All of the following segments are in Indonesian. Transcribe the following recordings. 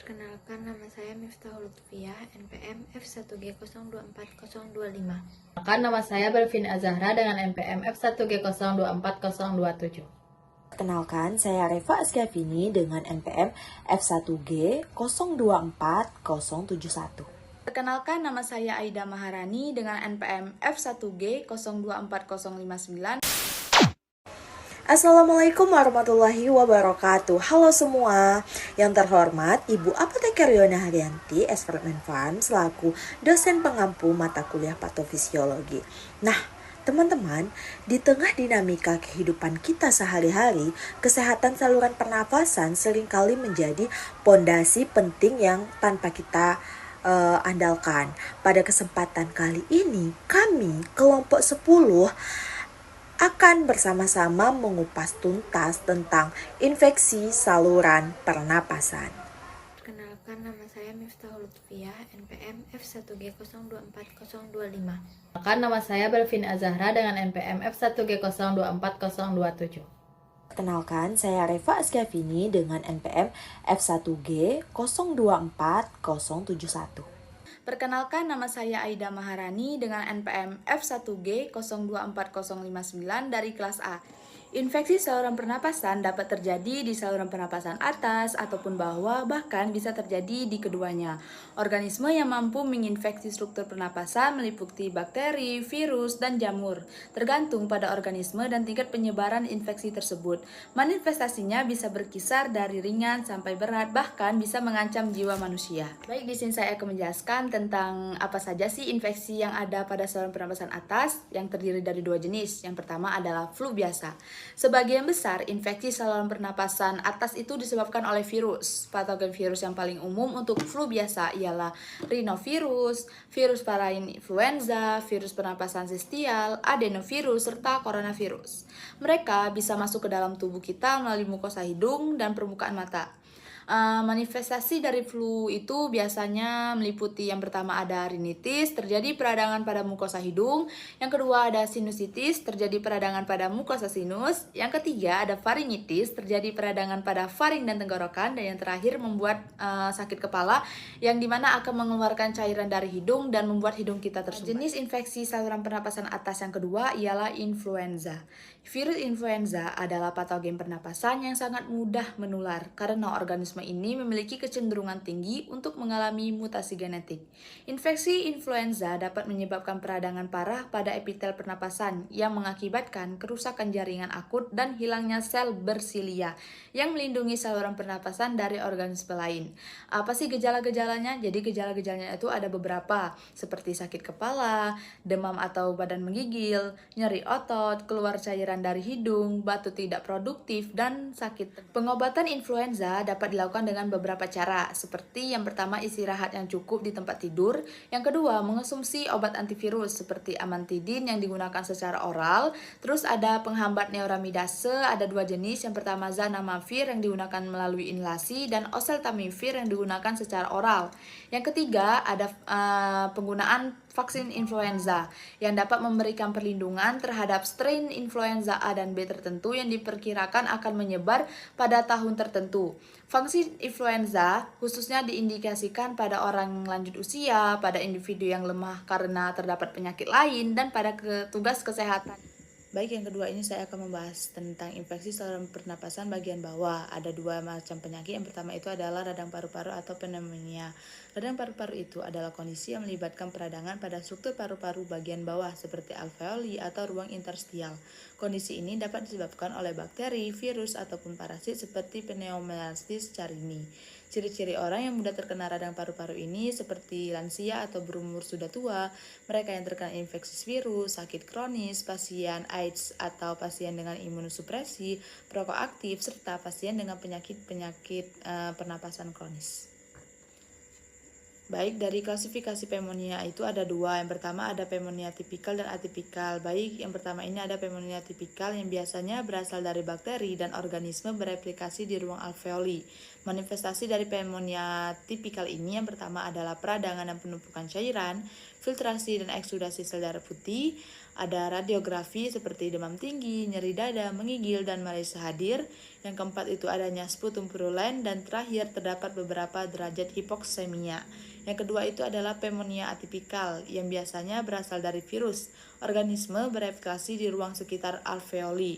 Perkenalkan, nama saya Miftahul Lutfiah, NPM F1G024025. Perkenalkan, nama saya Belvin Azahra dengan NPM F1G024027. Perkenalkan, saya Reva Asgafini dengan NPM F1G024071. Perkenalkan, nama saya Aida Maharani dengan NPM F1G024059. Assalamualaikum warahmatullahi wabarakatuh. Halo semua. Yang terhormat Ibu Apoteker Yona Haryanti, Eksperimen Farm, selaku dosen pengampu mata kuliah patofisiologi. Nah, teman-teman, di tengah dinamika kehidupan kita sehari-hari, kesehatan saluran pernafasan seringkali menjadi pondasi penting yang tanpa kita andalkan. Pada kesempatan kali ini, kami kelompok 10 akan bersama-sama mengupas tuntas tentang infeksi saluran pernapasan. Perkenalkan, nama saya Miftahul Lutfiah, NPM F1G024025. Perkenalkan, nama saya Belvin Azahra dengan NPM F1G024027. Perkenalkan, saya Reva Asgafini dengan NPM F1G024071. Perkenalkan, nama saya Aida Maharani dengan NPM F1G024059 dari kelas A. Infeksi saluran pernapasan dapat terjadi di saluran pernapasan atas ataupun bawah, bahkan bisa terjadi di keduanya. Organisme yang mampu menginfeksi struktur pernapasan meliputi bakteri, virus, dan jamur, tergantung pada organisme dan tingkat penyebaran infeksi tersebut. Manifestasinya bisa berkisar dari ringan sampai berat, bahkan bisa mengancam jiwa manusia. Baik, di sini saya akan menjelaskan tentang apa saja sih infeksi yang ada pada saluran pernapasan atas, yang terdiri dari dua jenis. Yang pertama adalah flu biasa. Sebagian besar infeksi saluran pernapasan atas itu disebabkan oleh virus. Patogen virus yang paling umum untuk flu biasa ialah rhinovirus, virus parain influenza, virus pernapasan sistial, adenovirus, serta coronavirus. Mereka bisa masuk ke dalam tubuh kita melalui mukosa hidung dan permukaan mata. Manifestasi dari flu itu biasanya meliputi yang pertama ada rinitis, terjadi peradangan pada mukosa hidung. Yang kedua ada sinusitis, terjadi peradangan pada mukosa sinus. Yang ketiga ada faringitis, terjadi peradangan pada faring dan tenggorokan. Dan yang terakhir membuat sakit kepala, yang dimana akan mengeluarkan cairan dari hidung dan membuat hidung kita tersumbat. Jenis infeksi saluran pernapasan atas yang kedua ialah influenza. Virus influenza adalah patogen pernapasan yang sangat mudah menular karena organisme ini memiliki kecenderungan tinggi untuk mengalami mutasi genetik. Infeksi influenza dapat menyebabkan peradangan parah pada epitel pernapasan yang mengakibatkan kerusakan jaringan akut dan hilangnya sel bersilia yang melindungi saluran pernapasan dari organisme lain. Apa sih gejala-gejalanya? Jadi gejala-gejalanya itu ada beberapa, seperti sakit kepala, demam atau badan menggigil, nyeri otot, keluar cairan dari hidung, batuk tidak produktif, dan sakit. Pengobatan influenza dapat dilakukan dengan beberapa cara, seperti yang pertama istirahat yang cukup di tempat tidur, yang kedua mengonsumsi obat antivirus seperti amantidin yang digunakan secara oral, terus ada penghambat neuraminidase, ada dua jenis, yang pertama zanamivir yang digunakan melalui inhalasi dan oseltamivir yang digunakan secara oral. Yang ketiga ada penggunaan vaksin influenza yang dapat memberikan perlindungan terhadap strain influenza A dan B tertentu yang diperkirakan akan menyebar pada tahun tertentu. Vaksin influenza khususnya diindikasikan pada orang lanjut usia, pada individu yang lemah karena terdapat penyakit lain, dan pada petugas kesehatan. Baik, yang kedua ini saya akan membahas tentang infeksi saluran pernapasan bagian bawah. Ada dua macam penyakit. Yang pertama itu adalah radang paru-paru atau pneumonia. Radang paru-paru itu adalah kondisi yang melibatkan peradangan pada struktur paru-paru bagian bawah seperti alveoli atau ruang interstial. Kondisi ini dapat disebabkan oleh bakteri, virus, ataupun parasit seperti Pneumocystis carini. Ciri-ciri orang yang mudah terkena radang paru-paru ini seperti lansia atau berumur sudah tua, mereka yang terkena infeksi virus, sakit kronis, pasien AIDS atau pasien dengan imunosupresi, perokok aktif, serta pasien dengan penyakit pernapasan kronis. Baik, dari klasifikasi pneumonia itu ada dua. Yang pertama ada pneumonia tipikal dan atipikal. Baik, yang pertama ini ada pneumonia tipikal yang biasanya berasal dari bakteri dan organisme bereplikasi di ruang alveoli. Manifestasi dari pneumonia tipikal ini yang pertama adalah peradangan dan penumpukan cairan, filtrasi dan eksudasi sel darah putih, Ada radiografi seperti demam tinggi, nyeri dada, menggigil, dan malaise hadir. Yang keempat itu adanya sputum purulent, dan terakhir terdapat beberapa derajat hipoksemia. Yang kedua itu adalah pneumonia atipikal yang biasanya berasal dari virus. Organisme bereplikasi di ruang sekitar alveoli.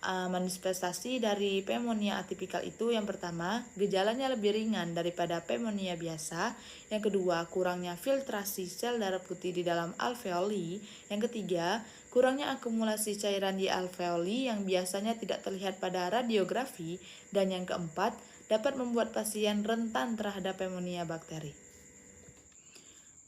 Manifestasi dari pneumonia atipikal itu yang pertama, gejalanya lebih ringan daripada pneumonia biasa. Yang kedua, kurangnya filtrasi sel darah putih di dalam alveoli. Yang ketiga, kurangnya akumulasi cairan di alveoli yang biasanya tidak terlihat pada radiografi. Dan yang keempat, dapat membuat pasien rentan terhadap pneumonia bakteri.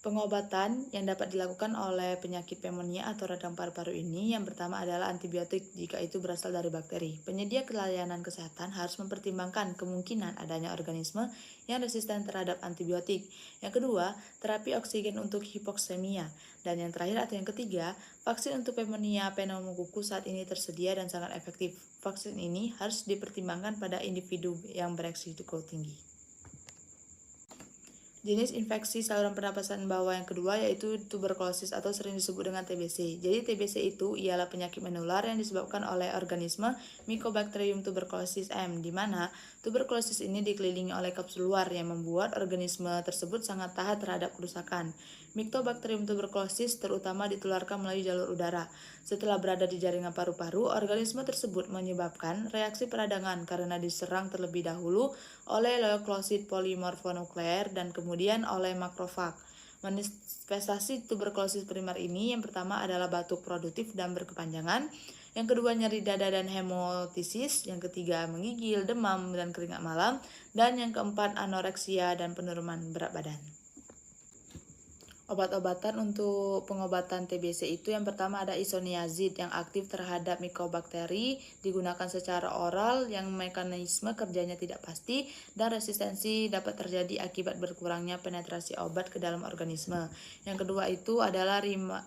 Pengobatan yang dapat dilakukan oleh penyakit pneumonia atau radang paru-paru ini yang pertama adalah antibiotik jika itu berasal dari bakteri. Penyedia layanan kesehatan harus mempertimbangkan kemungkinan adanya organisme yang resisten terhadap antibiotik. Yang kedua, terapi oksigen untuk hipoksemia. Dan yang terakhir atau yang ketiga, vaksin untuk pneumonia pneumokokus saat ini tersedia dan sangat efektif. Vaksin ini harus dipertimbangkan pada individu yang beresiko tinggi. Jenis infeksi saluran pernapasan bawah yang kedua yaitu tuberkulosis atau sering disebut dengan TBC. Jadi TBC itu ialah penyakit menular yang disebabkan oleh organisme Mycobacterium tuberculosis M, di mana tuberkulosis ini dikelilingi oleh kapsul luar yang membuat organisme tersebut sangat tahan terhadap kerusakan. Mycobacterium tuberculosis terutama ditularkan melalui jalur udara. Setelah berada di jaringan paru-paru, organisme tersebut menyebabkan reaksi peradangan karena diserang terlebih dahulu oleh leuklosit polimorfonukleer dan kemudian oleh makrofag. Manifestasi tuberkulosis primer ini yang pertama adalah batuk produktif dan berkepanjangan, yang kedua nyeri dada dan hemotisis, yang ketiga menggigil, demam, dan keringat malam, dan yang keempat anoreksia dan penurunan berat badan. Obat-obatan untuk pengobatan TBC itu yang pertama ada isoniazid yang aktif terhadap mycobakteri, digunakan secara oral yang mekanisme kerjanya tidak pasti dan resistensi dapat terjadi akibat berkurangnya penetrasi obat ke dalam organisme. Yang kedua itu adalah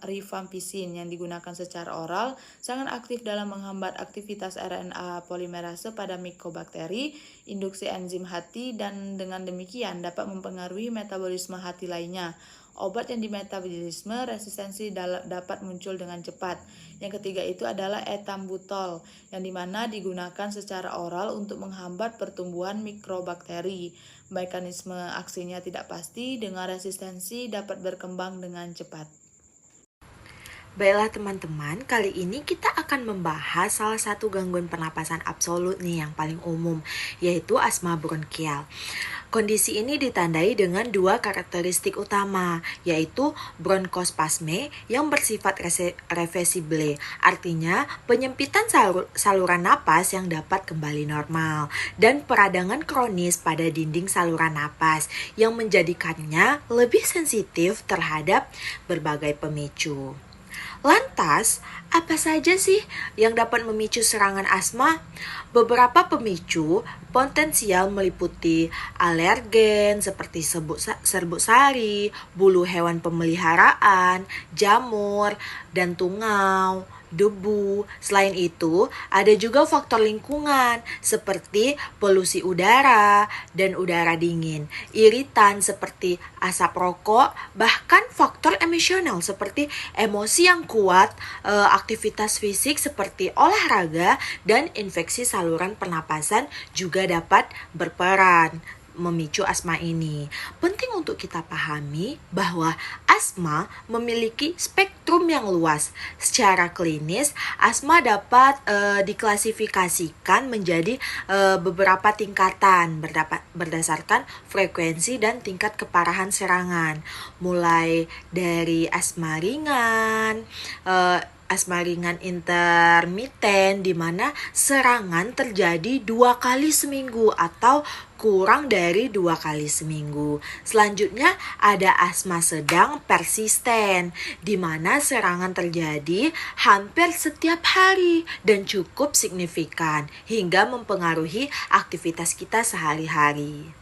rifampicin yang digunakan secara oral, sangat aktif dalam menghambat aktivitas RNA polimerase pada mycobakteri, induksi enzim hati, dan dengan demikian dapat mempengaruhi metabolisme hati lainnya. Obat yang dimetabolisme resistensi dapat muncul dengan cepat. Yang ketiga itu adalah etambutol yang dimana digunakan secara oral untuk menghambat pertumbuhan mikrobakteri. Mekanisme aksinya tidak pasti dengan resistensi dapat berkembang dengan cepat. Baiklah teman-teman, kali ini kita akan membahas salah satu gangguan pernapasan absolut nih yang paling umum, yaitu asma bronkial. Kondisi ini ditandai dengan dua karakteristik utama, yaitu bronkospasme yang bersifat reversible, artinya penyempitan saluran napas yang dapat kembali normal, dan peradangan kronis pada dinding saluran napas yang menjadikannya lebih sensitif terhadap berbagai pemicu. Lantas, apa saja sih yang dapat memicu serangan asma? Beberapa pemicu potensial meliputi alergen seperti serbuk sari, bulu hewan pemeliharaan, jamur, dan tungau, debu. Selain itu, ada juga faktor lingkungan seperti polusi udara dan udara dingin, iritan seperti asap rokok, bahkan faktor emosional seperti emosi yang kuat, aktivitas fisik seperti olahraga, dan infeksi saluran pernapasan juga dapat berperan memicu asma ini. Penting untuk kita pahami bahwa asma memiliki spektrum yang luas. Secara klinis, asma dapat diklasifikasikan menjadi beberapa tingkatan berdasarkan frekuensi dan tingkat keparahan serangan. Mulai dari asma ringan, asma ringan intermiten di mana serangan terjadi 2 kali seminggu atau kurang dari 2 kali seminggu. Selanjutnya ada asma sedang persisten di mana serangan terjadi hampir setiap hari dan cukup signifikan hingga mempengaruhi aktivitas kita sehari-hari.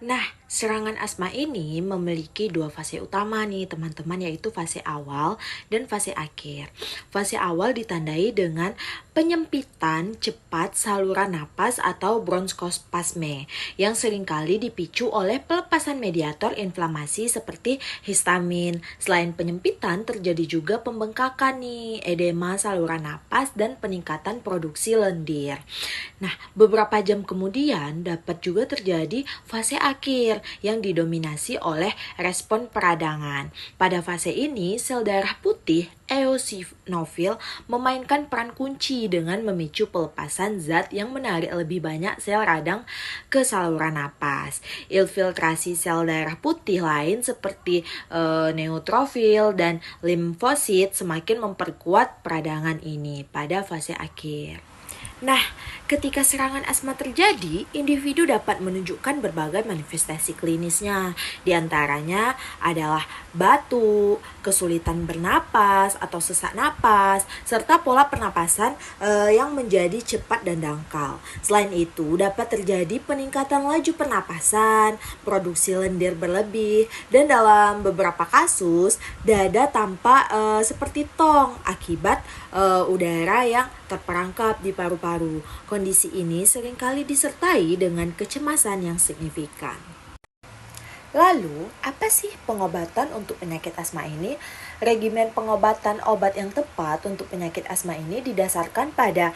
Nah, Serangan asma ini memiliki dua fase utama nih teman-teman, yaitu fase awal dan fase akhir. Fase awal ditandai dengan penyempitan cepat saluran napas atau bronkospasme yang seringkali dipicu oleh pelepasan mediator inflamasi seperti histamin. Selain penyempitan, terjadi juga pembengkakan nih, edema saluran napas dan peningkatan produksi lendir. Nah, beberapa jam kemudian dapat juga terjadi fase akhir yang didominasi oleh respon peradangan. Pada fase ini, sel darah putih eosinofil memainkan peran kunci dengan memicu pelepasan zat yang menarik lebih banyak sel radang ke saluran napas. Infiltrasi sel darah putih lain seperti neutrofil dan limfosit semakin memperkuat peradangan ini pada fase akhir. Nah, ketika serangan asma terjadi, individu dapat menunjukkan berbagai manifestasi klinisnya. Di antaranya adalah batuk, kesulitan bernapas atau sesak napas, serta pola pernapasan yang menjadi cepat dan dangkal. Selain itu, dapat terjadi peningkatan laju pernapasan, produksi lendir berlebih, dan dalam beberapa kasus, dada tampak seperti tong akibat udara yang terperangkap di paru-paru. Kondisi ini seringkali disertai dengan kecemasan yang signifikan. Lalu, apa sih pengobatan untuk penyakit asma ini? Regimen pengobatan obat yang tepat untuk penyakit asma ini didasarkan pada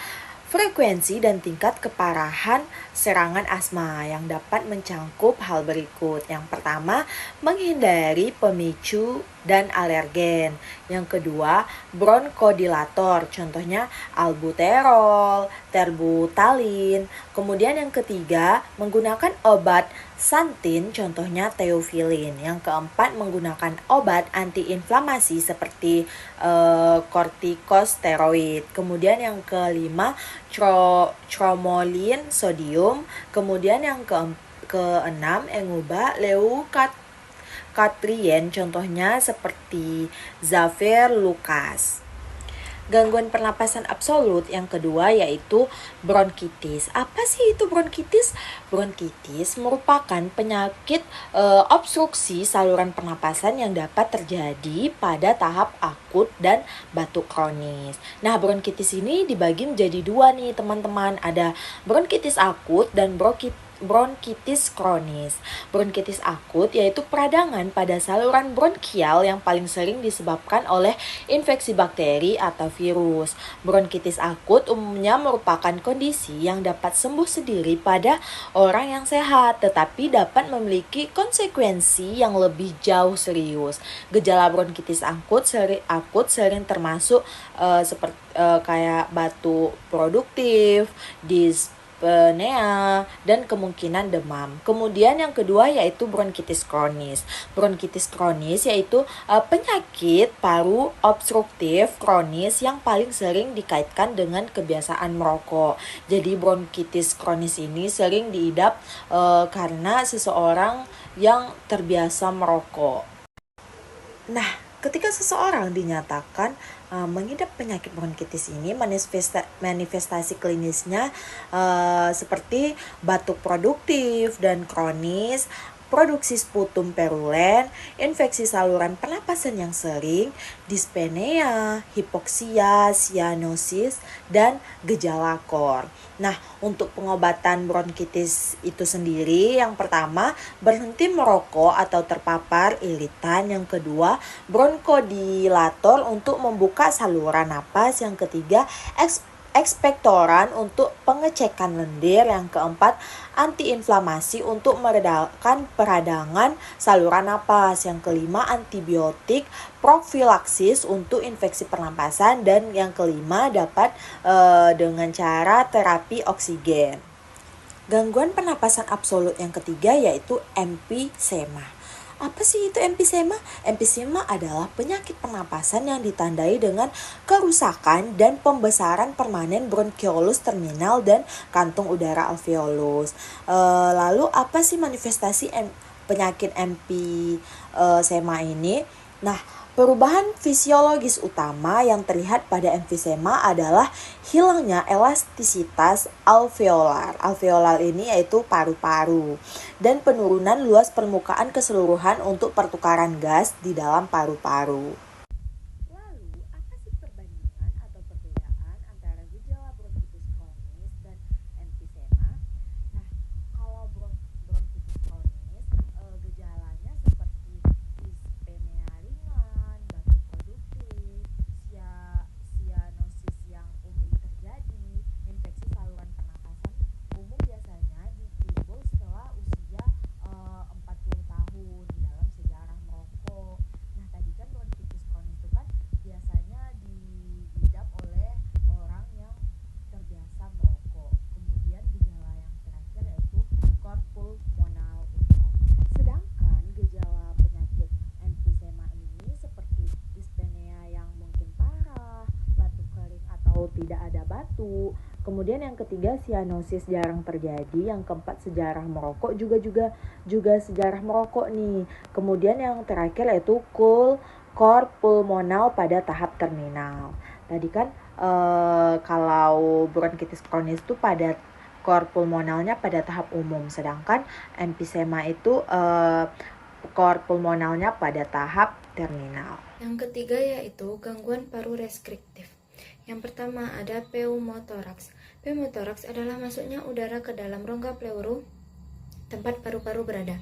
frekuensi dan tingkat keparahan serangan asma yang dapat mencangkup hal berikut. Yang pertama, menghindari pemicu dan alergen. Yang kedua, bronkodilator, contohnya albuterol, terbutalin. Kemudian yang ketiga, menggunakan obat santin, contohnya teofilin. Yang keempat, menggunakan obat antiinflamasi seperti kortikosteroid. Kemudian yang kelima, tromolin sodium. Kemudian yang keenam, mengubah leukotrien, contohnya seperti Zafir Lucas. Gangguan pernapasan absolut yang kedua yaitu bronkitis. Apa sih itu bronkitis? Bronkitis merupakan penyakit obstruksi saluran pernapasan yang dapat terjadi pada tahap akut dan batuk kronis. Nah, bronkitis ini dibagi menjadi dua nih teman-teman. Ada bronkitis akut dan bronkitis kronis. Bronkitis akut yaitu peradangan pada saluran bronkial yang paling sering disebabkan oleh infeksi bakteri atau virus. Bronkitis akut umumnya merupakan kondisi yang dapat sembuh sendiri pada orang yang sehat, tetapi dapat memiliki konsekuensi yang lebih jauh serius. Gejala bronkitis akut sering termasuk seperti kayak batuk produktif, dyspnea, dan kemungkinan demam. Kemudian yang kedua yaitu bronkitis kronis. Bronkitis kronis yaitu penyakit paru obstruktif kronis yang paling sering dikaitkan dengan kebiasaan merokok. Jadi bronkitis kronis ini sering diidap karena seseorang yang terbiasa merokok. Nah, ketika seseorang dinyatakan mengidap penyakit bronkitis ini, manifestasi klinisnya seperti batuk produktif dan kronis, produksi sputum perulen, infeksi saluran pernapasan yang sering, dyspnea, hipoksia, sianosis, dan gejala KOR. Nah, untuk pengobatan bronkitis itu sendiri, yang pertama, berhenti merokok atau terpapar iritan. Yang kedua, bronkodilator untuk membuka saluran napas. Yang ketiga, ekspektoran untuk pengecekan lendir. Yang keempat, antiinflamasi untuk meredakan peradangan saluran napas. Yang kelima, antibiotik profilaksis untuk infeksi pernapasan. Dan yang kelima, dapat dengan cara terapi oksigen. Gangguan pernapasan absolut yang ketiga yaitu emfisema. Apa sih itu emfisema? Emfisema adalah penyakit pernapasan yang ditandai dengan kerusakan dan pembesaran permanen bronkiolus terminal dan kantung udara alveolus. Lalu apa sih manifestasi penyakit emfisema ini? Nah, Perubahan fisiologis utama yang terlihat pada emfisema adalah hilangnya elastisitas alveolar. Alveolar ini yaitu paru-paru, dan penurunan luas permukaan keseluruhan untuk pertukaran gas di dalam paru-paru. Lalu, apa sih perbandingan atau perbedaan antara gejala bronkitis kronis dan emfisema? Nah, kalau bronkitis kronis, gejalanya seperti dispnea ringan, batuk produktif, sianosis yang umum terjadi, infeksi saluran pernapasan umum biasanya ditimbul setelah usia 40 tahun dalam sejarah merokok. Nah, tadi kan bronkitis kronis itu kan biasanya diidap oleh orang yang terbiasa merokok. Kemudian gejala yang terakhir yaitu KOR pulmonal umum. Sedangkan gejala penyakit emfisema ini seperti dispnea yang mungkin parah, batuk kering atau tidak ada batuk. Kemudian yang ketiga sianosis jarang terjadi, yang keempat sejarah merokok juga sejarah merokok nih. Kemudian yang terakhir yaitu KOR pulmonal pada tahap terminal. Tadi kan kalau bronkitis kronis itu pada KOR pulmonalnya pada tahap umum, sedangkan emfisema itu KOR pulmonalnya pada tahap terminal. Yang ketiga yaitu gangguan paru restriktif. Yang pertama ada pneumotoraks. Pneumotoraks adalah masuknya udara ke dalam rongga pleuru tempat paru-paru berada.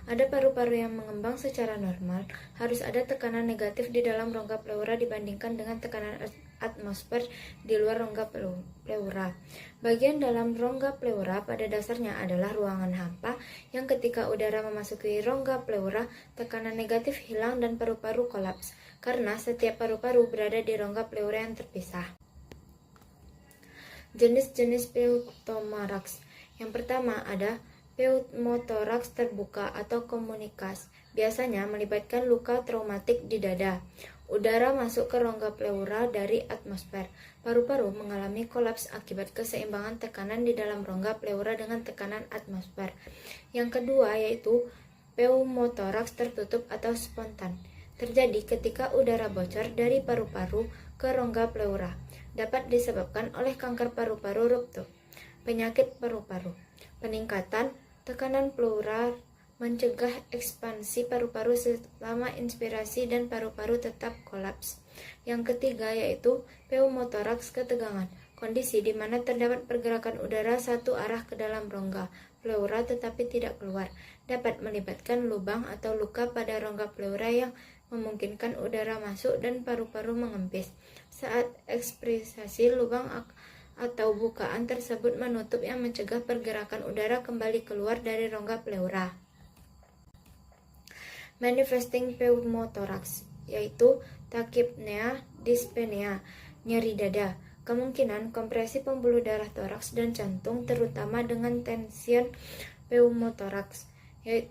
Ada paru-paru yang mengembang secara normal, harus ada tekanan negatif di dalam rongga pleura dibandingkan dengan tekanan atmosfer di luar rongga pleura. Bagian dalam rongga pleura pada dasarnya adalah ruangan hampa yang ketika udara memasuki rongga pleura, tekanan negatif hilang dan paru-paru kolaps karena setiap paru-paru berada di rongga pleura yang terpisah. Jenis-jenis pneumotoraks. Yang pertama ada pneumotoraks terbuka atau komunikas. Biasanya melibatkan luka traumatik di dada. Udara masuk ke rongga pleura dari atmosfer. Paru-paru mengalami kolaps akibat keseimbangan tekanan di dalam rongga pleura dengan tekanan atmosfer. Yang kedua yaitu pneumotoraks tertutup atau spontan. Terjadi ketika udara bocor dari paru-paru ke rongga pleura. Dapat disebabkan oleh kanker paru-paru ruptur, penyakit paru-paru, peningkatan tekanan pleural, mencegah ekspansi paru-paru selama inspirasi dan paru-paru tetap kolaps. Yang ketiga yaitu pneumotoraks ketegangan, kondisi di mana terdapat pergerakan udara satu arah ke dalam rongga pleura tetapi tidak keluar. Dapat melibatkan lubang atau luka pada rongga pleura yang memungkinkan udara masuk dan paru-paru mengempis. Saat ekspirasi, lubang atau bukaan tersebut menutup yang mencegah pergerakan udara kembali keluar dari rongga pleura. Manifesting pneumotoraks yaitu tachypnea, dyspnea, nyeri dada, kemungkinan kompresi pembuluh darah toraks dan jantung terutama dengan tension pneumotoraks.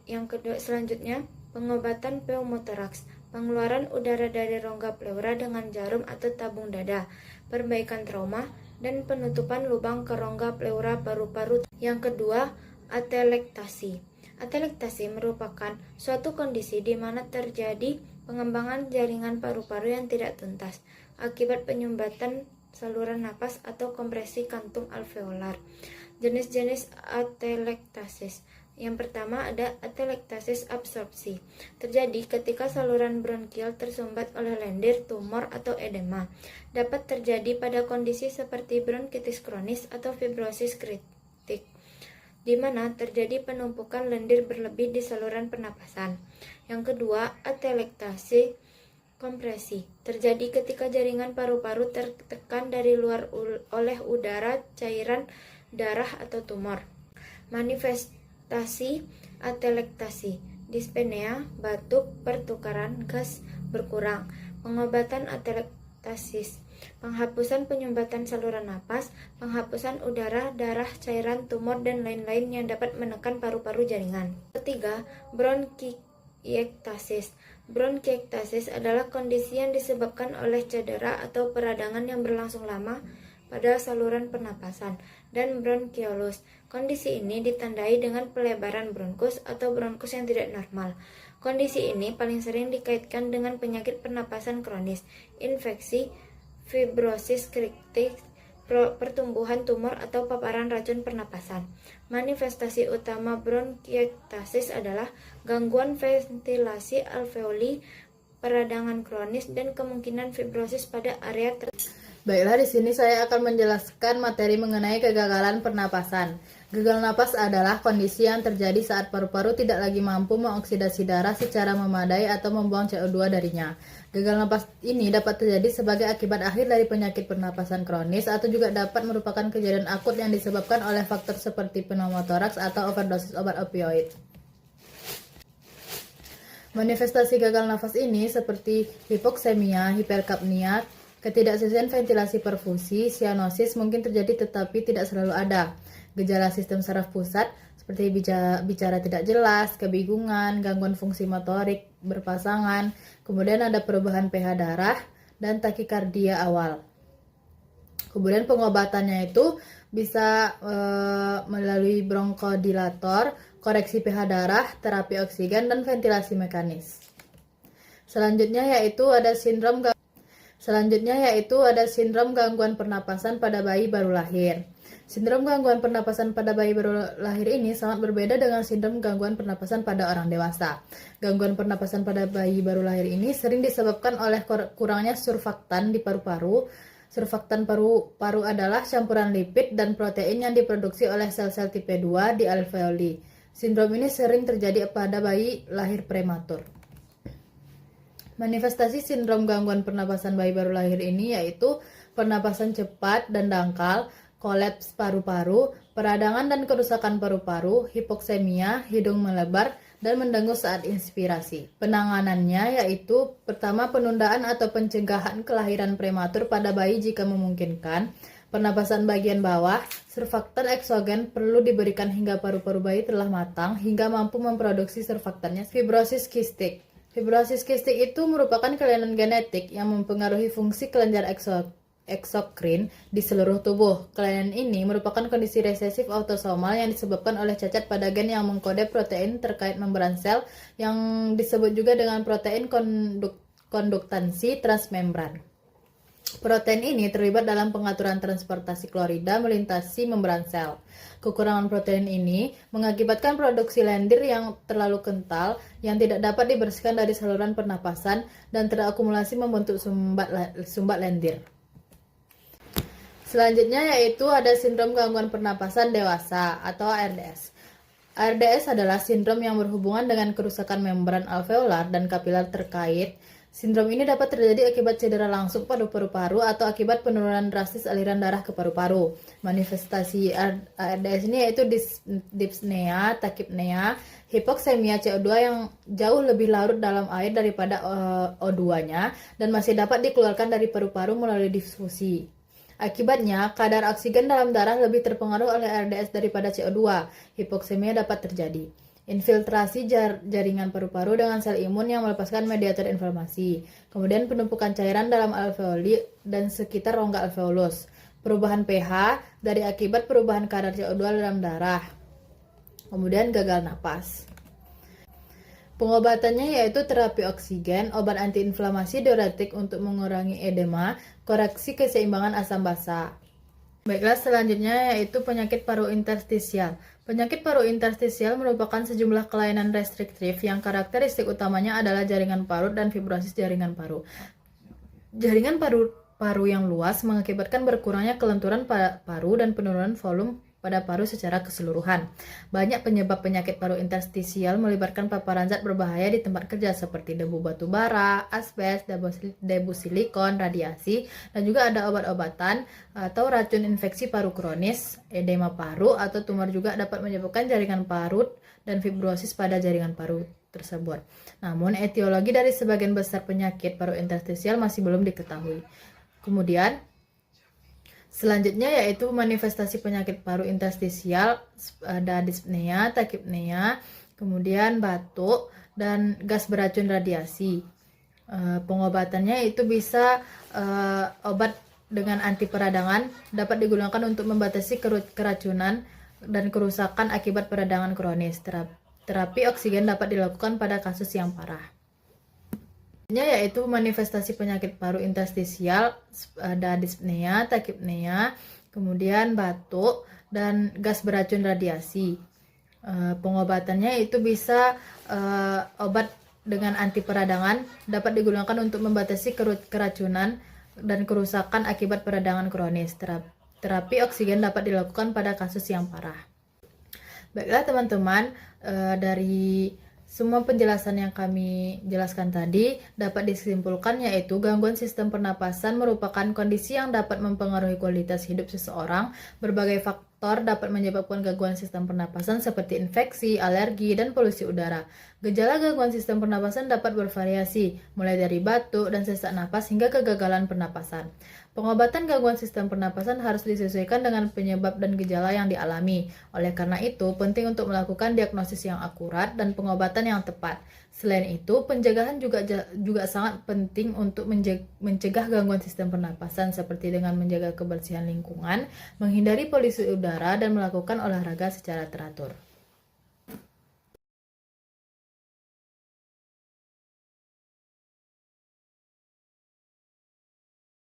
Yang kedua selanjutnya pengobatan pneumotoraks, pengeluaran udara dari rongga pleura dengan jarum atau tabung dada, perbaikan trauma, dan penutupan lubang ke rongga pleura paru-paru. Yang kedua, atelektasi. Atelektasi merupakan suatu kondisi di mana terjadi pengembangan jaringan paru-paru yang tidak tuntas akibat penyumbatan saluran napas atau kompresi kantung alveolar. Jenis-jenis atelektasis. Yang pertama ada atelektasis absorpsi. Terjadi ketika saluran bronkial tersumbat oleh lendir, tumor, atau edema. Dapat terjadi pada kondisi seperti bronkitis kronis atau fibrosis kritik, di mana terjadi penumpukan lendir berlebih di saluran pernapasan. Yang kedua, atelektasi kompresi. Terjadi ketika jaringan paru-paru tertekan dari luar oleh udara, cairan, darah, atau tumor. Manifestasi atelektasi, dyspnea, batuk, pertukaran gas berkurang. Pengobatan atelektasis, penghapusan penyumbatan saluran napas, penghapusan udara, darah, cairan, tumor, dan lain-lain yang dapat menekan paru-paru jaringan. Ketiga, bronkiektasis. Bronkiektasis adalah kondisi yang disebabkan oleh cedera atau peradangan yang berlangsung lama pada saluran pernapasan. dan bronkiolus. Kondisi ini ditandai dengan pelebaran bronkus atau bronkus yang tidak normal. Kondisi ini paling sering dikaitkan dengan penyakit pernapasan kronis, infeksi, fibrosis kritis, pertumbuhan tumor atau paparan racun pernapasan. Manifestasi utama bronkiektasis adalah gangguan ventilasi alveoli, peradangan kronis, dan kemungkinan fibrosis pada area Baiklah, di sini saya akan menjelaskan materi mengenai kegagalan pernapasan. Gagal napas adalah kondisi yang terjadi saat paru-paru tidak lagi mampu mengoksidasi darah secara memadai atau membuang CO2 darinya. Gagal napas ini dapat terjadi sebagai akibat akhir dari penyakit pernapasan kronis atau juga dapat merupakan kejadian akut yang disebabkan oleh faktor seperti pneumotoraks atau overdosis obat opioid. Manifestasi gagal nafas ini seperti hipoksemia, hiperkapnia, ketidaksesuaian ventilasi perfusi, sianosis mungkin terjadi tetapi tidak selalu ada. Gejala sistem saraf pusat seperti bicara tidak jelas, kebingungan, gangguan fungsi motorik berpasangan, kemudian ada perubahan pH darah dan takikardia awal. Kemudian pengobatannya itu bisa melalui bronchodilator, koreksi pH darah, terapi oksigen, dan ventilasi mekanis. Selanjutnya yaitu ada sindrom gangguan pernapasan pada bayi baru lahir. Sindrom gangguan pernapasan pada bayi baru lahir ini sangat berbeda dengan sindrom gangguan pernapasan pada orang dewasa. Gangguan pernapasan pada bayi baru lahir ini sering disebabkan oleh kurangnya surfaktan di paru-paru. Surfaktan paru-paru adalah campuran lipid dan protein yang diproduksi oleh sel-sel tipe 2 di alveoli. Sindrom ini sering terjadi pada bayi lahir prematur. Manifestasi sindrom gangguan pernapasan bayi baru lahir ini yaitu pernapasan cepat dan dangkal, kolaps paru-paru, peradangan dan kerusakan paru-paru, hipoksemia, hidung melebar, dan mendengus saat inspirasi. Penanganannya yaitu pertama penundaan atau pencegahan kelahiran prematur pada bayi jika memungkinkan. Pernapasan bagian bawah, surfaktan eksogen perlu diberikan hingga paru-paru bayi telah matang hingga mampu memproduksi surfaktannya. Fibrosis kistik. Fibrosis kistik itu merupakan kelainan genetik yang mempengaruhi fungsi kelenjar eksokrin di seluruh tubuh. Kelainan ini merupakan kondisi resesif autosomal yang disebabkan oleh cacat pada gen yang mengkode protein terkait membran sel yang disebut juga dengan protein konduktansi transmembran. Protein ini terlibat dalam pengaturan transportasi klorida melintasi membran sel. Kekurangan protein ini mengakibatkan produksi lendir yang terlalu kental yang tidak dapat dibersihkan dari saluran pernapasan dan terakumulasi membentuk sumbat lendir. Selanjutnya yaitu ada sindrom gangguan pernapasan dewasa atau ARDS. ARDS adalah sindrom yang berhubungan dengan kerusakan membran alveolar dan kapiler terkait. Sindrom ini dapat terjadi akibat cedera langsung pada paru-paru atau akibat penurunan drastis aliran darah ke paru-paru. Manifestasi ARDS ini yaitu dyspnea, takipnea, hipoksemia CO2 yang jauh lebih larut dalam air daripada O2-nya dan masih dapat dikeluarkan dari paru-paru melalui difusi. Akibatnya, kadar oksigen dalam darah lebih terpengaruh oleh ARDS daripada CO2. Hipoksemia dapat terjadi. Infiltrasi jaringan paru-paru dengan sel imun yang melepaskan mediator inflamasi. Kemudian penumpukan cairan dalam alveoli dan sekitar rongga alveolus. Perubahan pH dari akibat perubahan kadar CO2 dalam darah. Kemudian gagal napas. Pengobatannya yaitu terapi oksigen, obat antiinflamasi, diuretik untuk mengurangi edema, koreksi keseimbangan asam basa. Baiklah, selanjutnya yaitu penyakit paru interstisial. Penyakit paru interstisial merupakan sejumlah kelainan restriktif yang karakteristik utamanya adalah jaringan parut dan fibrosis jaringan paru. Jaringan paru yang luas mengakibatkan berkurangnya kelenturan paru dan penurunan volume pada paru secara keseluruhan. Banyak penyebab penyakit paru interstisial melibatkan paparan zat berbahaya di tempat kerja seperti debu batu bara, asbes, debu silikon, radiasi, dan juga ada obat-obatan atau racun infeksi paru kronis, edema paru atau tumor juga dapat menyebabkan jaringan parut dan fibrosis pada jaringan paru tersebut. Namun etiologi dari sebagian besar penyakit paru interstisial masih belum diketahui. Kemudian selanjutnya yaitu manifestasi penyakit paru interstisial, ada dyspnea, takipnea, kemudian batuk, dan gas beracun radiasi. Pengobatannya itu bisa obat dengan anti peradangan dapat digunakan untuk membatasi keracunan dan kerusakan akibat peradangan kronis. Terapi oksigen dapat dilakukan pada kasus yang parah. Yaitu manifestasi penyakit paru interstisial, ada dyspnea, tachypnea, kemudian batuk, dan gas beracun radiasi. Pengobatannya itu bisa obat dengan anti peradangan dapat digunakan untuk membatasi keracunan dan kerusakan akibat peradangan kronis. Terapi oksigen dapat dilakukan pada kasus yang parah. Baiklah teman-teman, dari semua penjelasan yang kami jelaskan tadi dapat disimpulkan yaitu gangguan sistem pernapasan merupakan kondisi yang dapat mempengaruhi kualitas hidup seseorang. Berbagai faktor dapat menyebabkan gangguan sistem pernapasan seperti infeksi, alergi, dan polusi udara. Gejala gangguan sistem pernapasan dapat bervariasi, mulai dari batuk dan sesak napas hingga kegagalan pernapasan. Pengobatan gangguan sistem pernapasan harus disesuaikan dengan penyebab dan gejala yang dialami. Oleh karena itu, penting untuk melakukan diagnosis yang akurat dan pengobatan yang tepat. Selain itu, pencegahan juga sangat penting untuk mencegah gangguan sistem pernapasan seperti dengan menjaga kebersihan lingkungan, menghindari polusi udara, dan melakukan olahraga secara teratur.